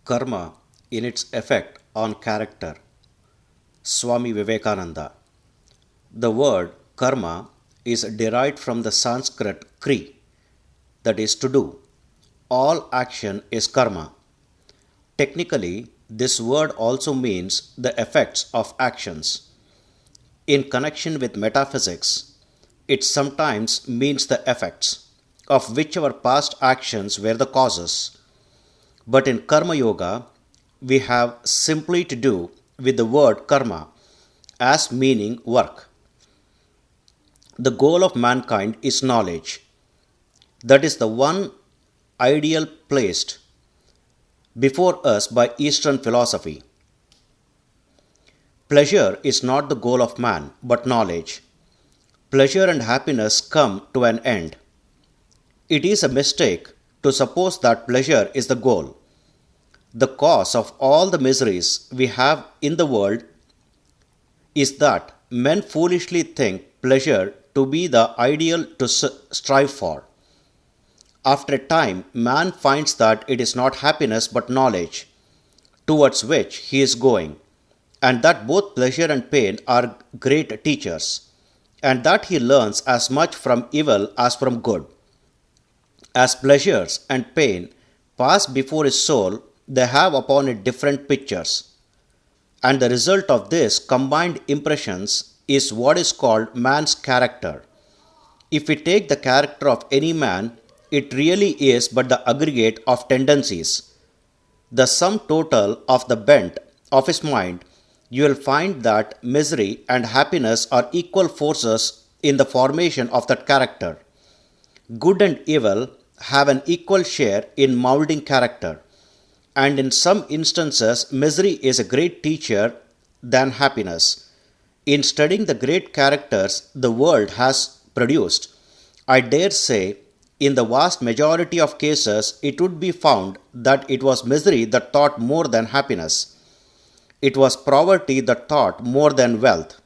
Karma in its effect on character. Swami Vivekananda. The word karma is derived from the Sanskrit Kri, that is to do. All action is karma. Technically, this word also means the effects of actions. In connection with metaphysics, it sometimes means the effects, of which our past actions were the causes. But in Karma Yoga, we have simply to do with the word karma as meaning work. The goal of mankind is knowledge. That is the one ideal placed before us by Eastern philosophy. Pleasure is not the goal of man, but knowledge. Pleasure and happiness come to an end. It is a mistake to suppose that pleasure is the goal. The cause of all the miseries we have in the world is that men foolishly think pleasure to be the ideal to strive for. After a time, man finds that it is not happiness but knowledge towards which he is going, and that both pleasure and pain are great teachers, and that he learns as much from evil as from good. As pleasures and pain pass before his soul, they have upon it different pictures, and the result of this combined impressions is what is called man's character. If we take the character of any man, it really is but the aggregate of tendencies, the sum total of the bent of his mind. You will find that misery and happiness are equal forces in the formation of that character. Good and evil have an equal share in moulding character, and in some instances, misery is a great teacher than happiness. In studying the great characters the world has produced, I dare say, in the vast majority of cases, it would be found that it was misery that taught more than happiness. It was poverty that taught more than wealth.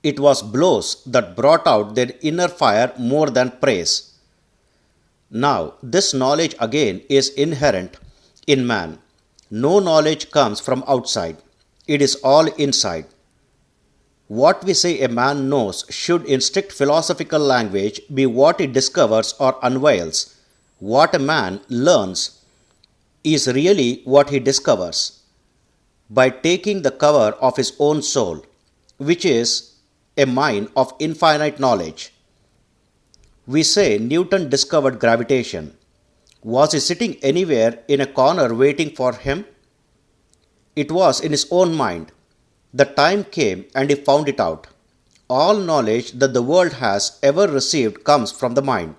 It was blows that brought out their inner fire more than praise. Now, this knowledge again is inherent in man. No knowledge comes from outside. It is all inside. What we say a man knows should in strict philosophical language be what he discovers or unveils. What a man learns is really what he discovers by taking the cover of his own soul, which is a mine of infinite knowledge. We say Newton discovered gravitation. Was he sitting anywhere in a corner waiting for him? It was in his own mind. The time came and he found it out. All knowledge that the world has ever received comes from the mind.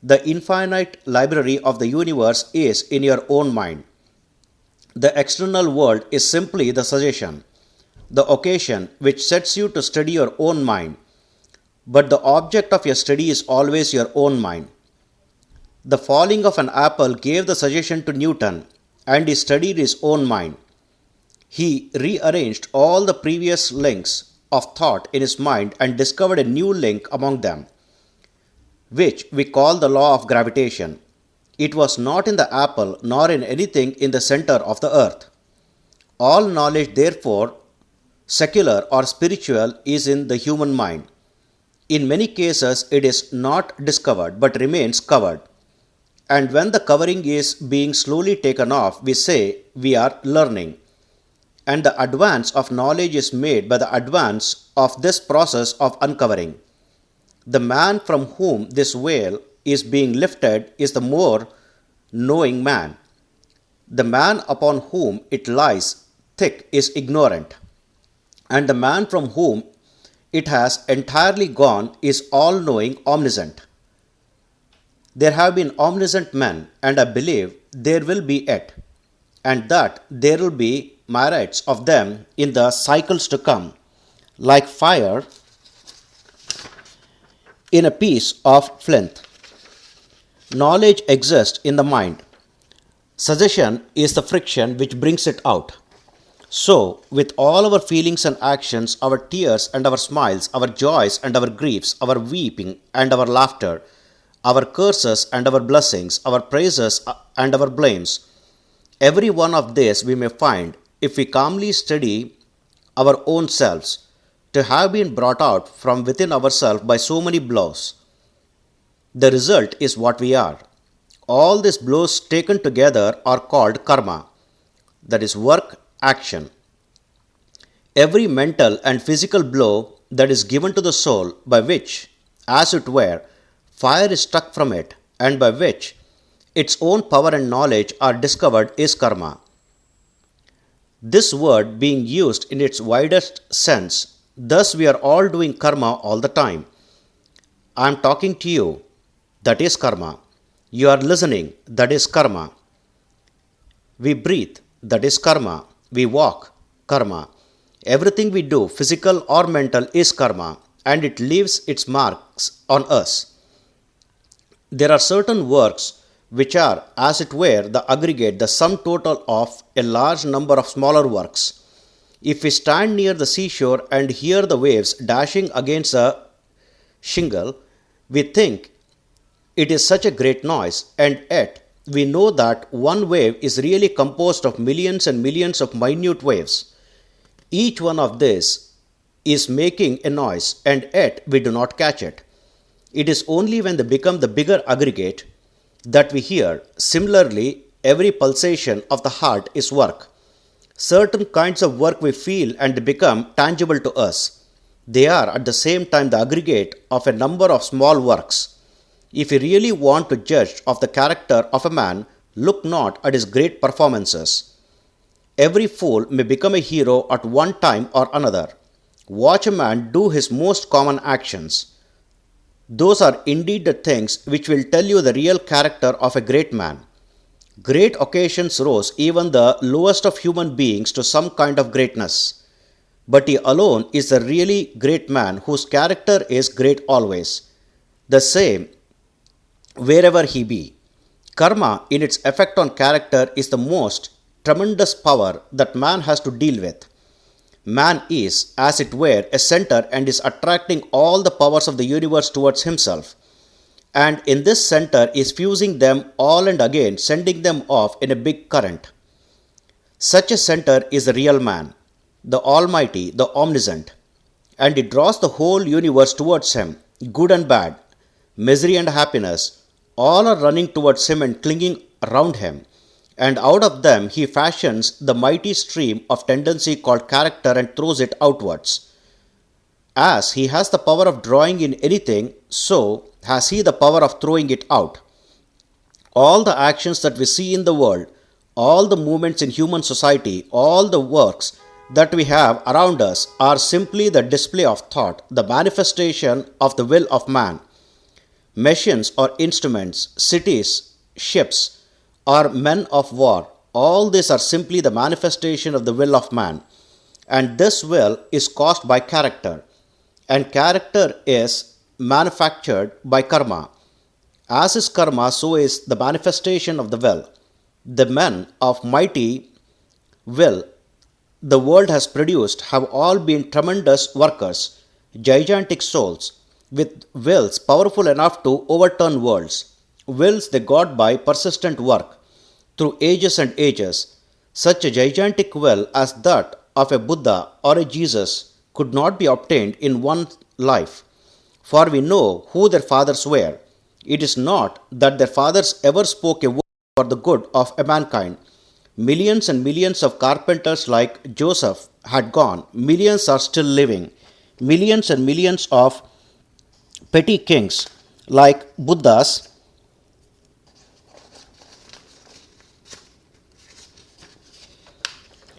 The infinite library of the universe is in your own mind. The external world is simply the suggestion, the occasion which sets you to study your own mind. But the object of your study is always your own mind. The falling of an apple gave the suggestion to Newton, and he studied his own mind. He rearranged all the previous links of thought in his mind and discovered a new link among them, which we call the law of gravitation. It was not in the apple nor in anything in the center of the earth. All knowledge, therefore, secular or spiritual, is in the human mind. In many cases, it is not discovered but remains covered. And when the covering is being slowly taken off, we say we are learning. And the advance of knowledge is made by the advance of this process of uncovering. The man from whom this veil is being lifted is the more knowing man. The man upon whom it lies thick is ignorant, and the man from whom it has entirely gone is all-knowing, omniscient. There have been omniscient men, and I believe there will be yet, and that there will be myriads of them in the cycles to come, like fire in a piece of flint. Knowledge exists in the mind. Suggestion is the friction which brings it out. So, with all our feelings and actions, our tears and our smiles, our joys and our griefs, our weeping and our laughter, our curses and our blessings, our praises and our blames, Every one of these we may find, if we calmly study our own selves, to have been brought out from within ourselves by so many blows. The result is what we are. All these blows taken together are called karma, that is work, action. Every mental and physical blow that is given to the soul, by which, as it were, fire is struck from it, and by which its own power and knowledge are discovered, is karma. This word being used in its widest sense, thus we are all doing karma all the time. I am talking to you, that is karma. You are listening, that is karma. We breathe, that is karma. We walk, karma. Everything we do, physical or mental, is karma, and it leaves its marks on us. There are certain works which are, as it were, the aggregate, the sum total of a large number of smaller works. If we stand near the seashore and hear the waves dashing against a shingle, we think it is such a great noise, and yet we know that one wave is really composed of millions and millions of minute waves. Each one of these is making a noise, and yet we do not catch it. It is only when they become the bigger aggregate that we hear. Similarly, every pulsation of the heart is work. Certain kinds of work we feel and become tangible to us. They are at the same time the aggregate of a number of small works. If you really want to judge of the character of a man, look not at his great performances. Every fool may become a hero at one time or another. Watch a man do his most common actions. Those are indeed the things which will tell you the real character of a great man. Great occasions rose even the lowest of human beings to some kind of greatness. But he alone is the really great man whose character is great always, the same wherever he be. Karma, in its effect on character, is the most tremendous power that man has to deal with. Man is, as it were, a center and is attracting all the powers of the universe towards himself. And in this center is fusing them all and again sending them off in a big current. Such a center is the real man, the Almighty, the Omniscient. And it draws the whole universe towards him, good and bad, misery and happiness, all are running towards him and clinging around him. And out of them he fashions the mighty stream of tendency called character and throws it outwards. As he has the power of drawing in anything, so has he the power of throwing it out. All the actions that we see in the world, all the movements in human society, all the works that we have around us are simply the display of thought, the manifestation of the will of man. Machines or instruments, cities, ships, or men of war, all these are simply the manifestation of the will of man. And this will is caused by character, and character is manufactured by karma. As is karma, so is the manifestation of the will. The men of mighty will the world has produced have all been tremendous workers, gigantic souls, with wills powerful enough to overturn worlds, wills they got by persistent work, through ages and ages. Such a gigantic will as that of a Buddha or a Jesus could not be obtained in one life, for we know who their fathers were. It is not that their fathers ever spoke a word for the good of mankind. Millions and millions of carpenters like Joseph had gone, millions are still living, millions and millions of petty kings like Buddha's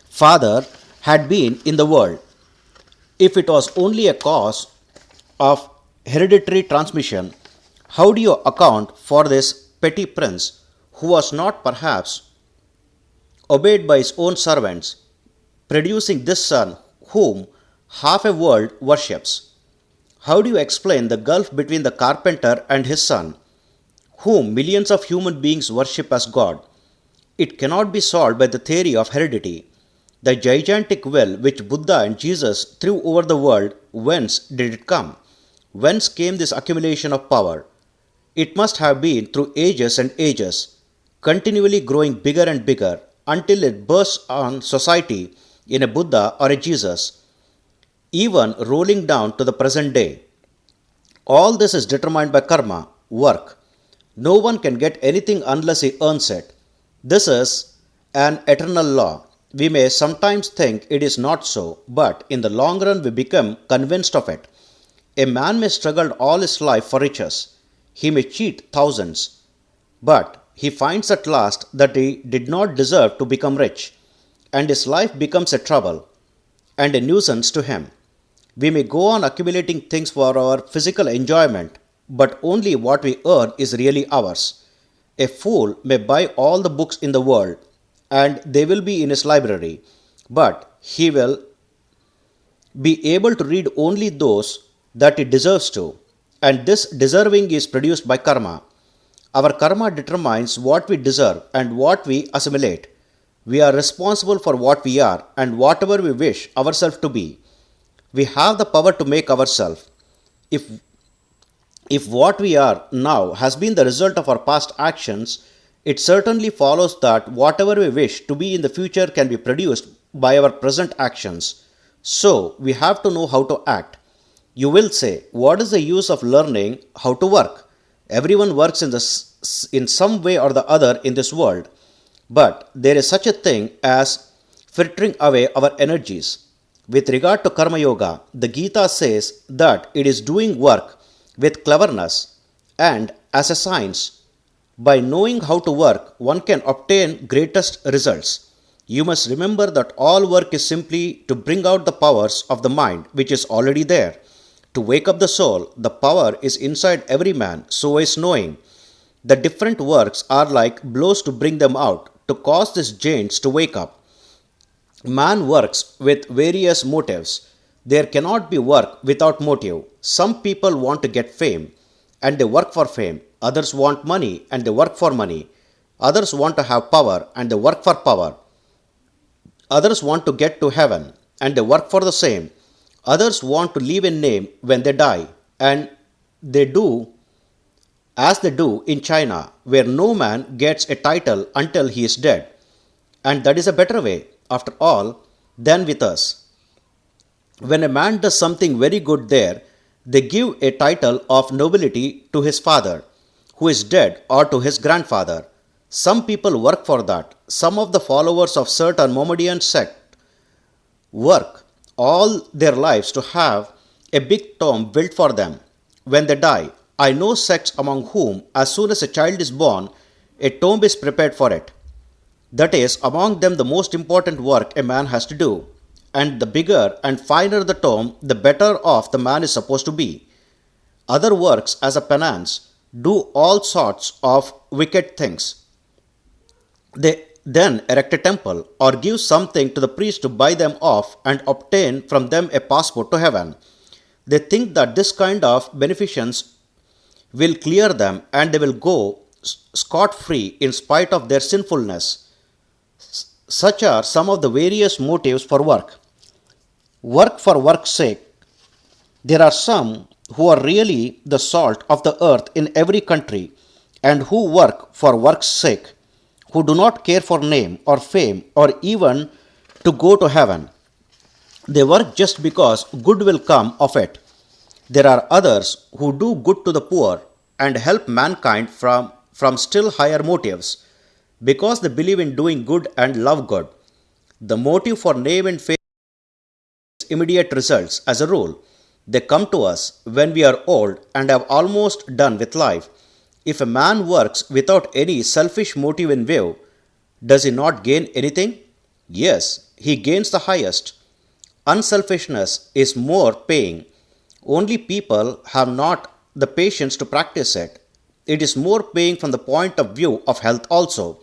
father had been in the world. If it was only a cause of hereditary transmission, how do you account for this petty prince who was not perhaps obeyed by his own servants, producing this son whom half a world worships? How do you explain the gulf between the carpenter and his son, whom millions of human beings worship as God? It cannot be solved by the theory of heredity. The gigantic will which Buddha and Jesus threw over the world, whence did it come? Whence came this accumulation of power? It must have been through ages and ages, continually growing bigger and bigger, until it bursts on society in a Buddha or a Jesus, even rolling down to the present day. All this is determined by karma, work. No one can get anything unless he earns it. This is an eternal law. We may sometimes think it is not so, but in the long run we become convinced of it. A man may struggle all his life for riches. He may cheat thousands, but he finds at last that he did not deserve to become rich, and his life becomes a trouble and a nuisance to him. We may go on accumulating things for our physical enjoyment, but only what we earn is really ours. A fool may buy all the books in the world, and they will be in his library, but he will be able to read only those that he deserves to, and this deserving is produced by karma. Our karma determines what we deserve and what we assimilate. We are responsible for what we are and whatever we wish ourselves to be. We have the power to make ourselves. If, if what we are now has been the result of our past actions, it certainly follows that whatever we wish to be in the future can be produced by our present actions. So, we have to know how to act. You will say, what is the use of learning how to work? Everyone works in some way or the other in this world. But there is such a thing as filtering away our energies. With regard to Karma Yoga, the Gita says that it is doing work with cleverness and as a science. By knowing how to work, one can obtain greatest results. You must remember that all work is simply to bring out the powers of the mind which is already there. To wake up the soul, the power is inside every man, so is knowing. The different works are like blows to bring them out, to cause these giants to wake up. Man works with various motives. There cannot be work without motive. Some people want to get fame, and they work for fame. Others want money, and they work for money. Others want to have power, and they work for power. Others want to get to heaven, and they work for the same. Others want to leave a name when they die, and they do as they do in China, where no man gets a title until he is dead. And that is a better way, after all, than with us. When a man does something very good there, they give a title of nobility to his father, who is dead, or to his grandfather. Some people work for that. Some of the followers of certain Mohammedan sect work all their lives to have a big tomb built for them when they die. I know sects among whom, as soon as a child is born, a tomb is prepared for it. That is, among them, the most important work a man has to do. And the bigger and finer the tomb, the better off the man is supposed to be. Other works, as a penance, do all sorts of wicked things. They then erect a temple or give something to the priest to buy them off and obtain from them a passport to heaven. They think that this kind of beneficence will clear them and they will go scot-free in spite of their sinfulness. Such are some of the various motives for work. Work for work's sake. There are some who are really the salt of the earth in every country and who work for work's sake, who do not care for name or fame or even to go to heaven. They work just because good will come of it. There are others who do good to the poor and help mankind from still higher motives, because they believe in doing good and love good. The motive for name and fame is immediate results as a rule. They come to us when we are old and have almost done with life. If a man works without any selfish motive in view, does he not gain anything? Yes, he gains the highest. Unselfishness is more paying. Only people have not the patience to practice it. It is more paying from the point of view of health also.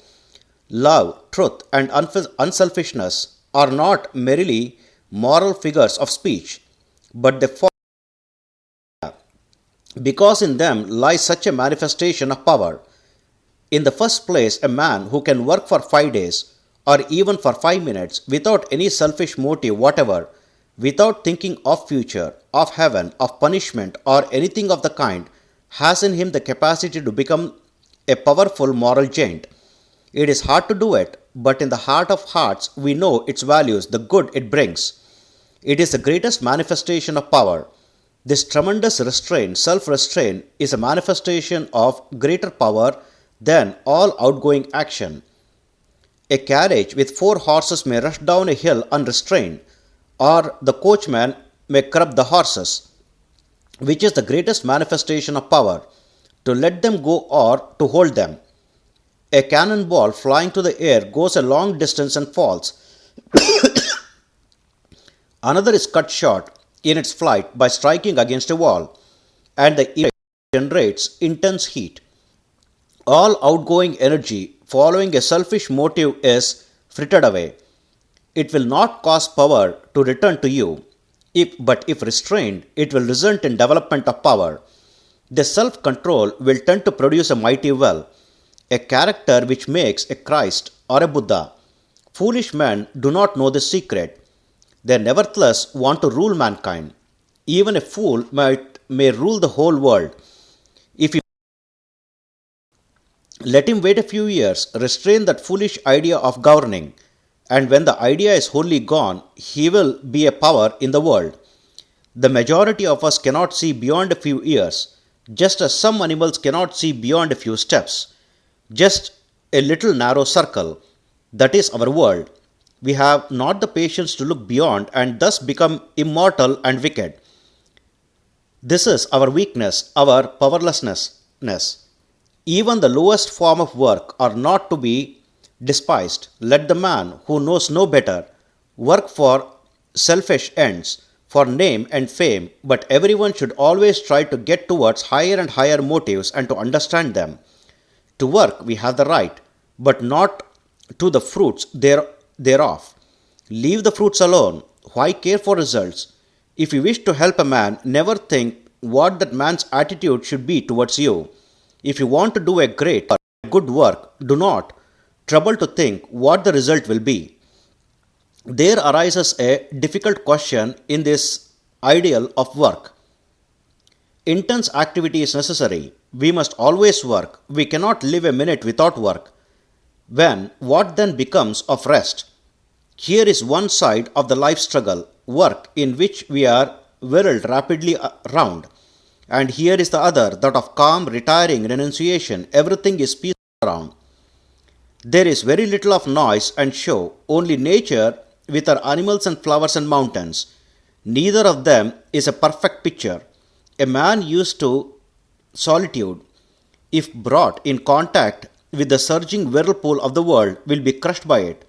Love, truth, and unselfishness are not merely moral figures of speech, but they fall because in them lies such a manifestation of power. In the first place, a man who can work for 5 days or even for 5 minutes without any selfish motive whatever, without thinking of future, of heaven, of punishment or anything of the kind, has in him the capacity to become a powerful moral giant. It is hard to do it, but in the heart of hearts we know its values, the good it brings. It is the greatest manifestation of power. This tremendous restraint, self restraint, is a manifestation of greater power than all outgoing action. A carriage with four horses may rush down a hill unrestrained, or the coachman may curb the horses. Which is the greatest manifestation of power? To let them go or to hold them? A cannonball flying through the air goes a long distance and falls. Another is cut short in its flight by striking against a wall, and the effect generates intense heat. All outgoing energy following a selfish motive is frittered away. It will not cause power to return to you, but if restrained, it will result in development of power. This self-control will tend to produce a mighty will, a character which makes a Christ or a Buddha. Foolish men do not know this secret. They nevertheless want to rule mankind. Even a fool may rule the whole world. If you let him wait a few years, restrain that foolish idea of governing, and when the idea is wholly gone, he will be a power in the world. The majority of us cannot see beyond a few years, just as some animals cannot see beyond a few steps. Just a little narrow circle. That is our world. We have not the patience to look beyond and thus become immortal and wicked. This is our weakness, our powerlessness. Even the lowest form of work are not to be despised. Let the man who knows no better work for selfish ends, for name and fame, but everyone should always try to get towards higher and higher motives and to understand them. To work we have the right, but not to the fruits thereof. Leave the fruits alone. Why care for results? If you wish to help a man, never think what that man's attitude should be towards you. If you want to do a great or good work, do not trouble to think what the result will be. There arises a difficult question in this ideal of work. Intense activity is necessary. We must always work. We cannot live a minute without work. What then becomes of rest? Here is one side of the life struggle, work in which we are whirled rapidly round. And here is the other, that of calm, retiring, renunciation. Everything is peaceful around. There is very little of noise and show, only nature with her animals and flowers and mountains. Neither of them is a perfect picture. A man used to solitude, if brought in contact with the surging whirlpool of the world, will be crushed by it.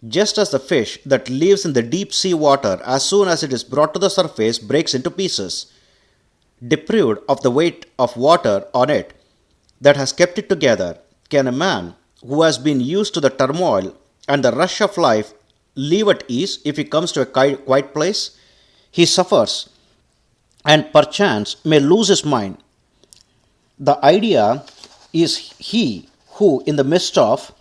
Just as the fish that lives in the deep sea water, as soon as it is brought to the surface, breaks into pieces. Deprived of the weight of water on it that has kept it together, can a man who has been used to the turmoil and the rush of life live at ease if he comes to a quiet place? He suffers and perchance may lose his mind. The idea is he who in the midst of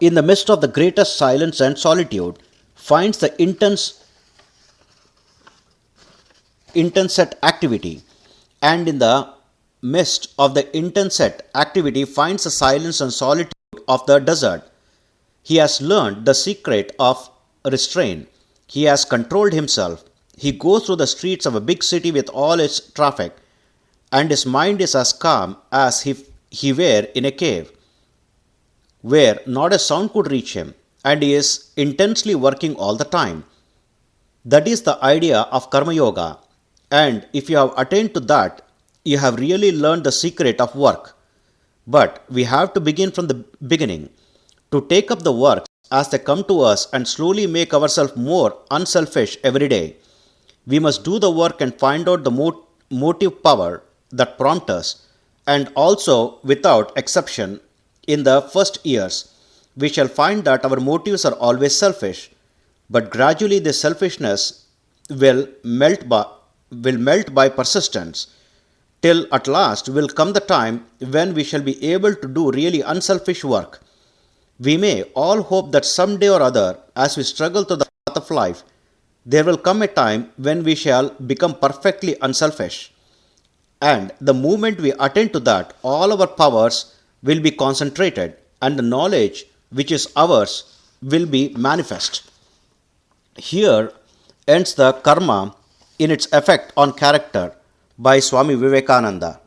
the greatest silence and solitude finds the intensate activity, and in the midst of the intensate activity finds the silence and solitude of the desert. He has learned the secret of restraint. He has controlled himself. He goes through the streets of a big city with all its traffic, and his mind is as calm as if he were in a cave, where not a sound could reach him, and he is intensely working all the time. That is the idea of Karma Yoga, and if you have attained to that, you have really learned the secret of work. But we have to begin from the beginning, to take up the works as they come to us and slowly make ourselves more unselfish every day. We must do the work and find out the motive power that prompts us, and also, without exception, in the first years, we shall find that our motives are always selfish, but gradually this selfishness will melt by persistence, till at last will come the time when we shall be able to do really unselfish work. We may all hope that some day or other, as we struggle to the path of life, there will come a time when we shall become perfectly unselfish. And the moment we attain to that, all our powers will be concentrated, and the knowledge which is ours, will be manifest. Here ends the karma in its effect on character by Swami Vivekananda.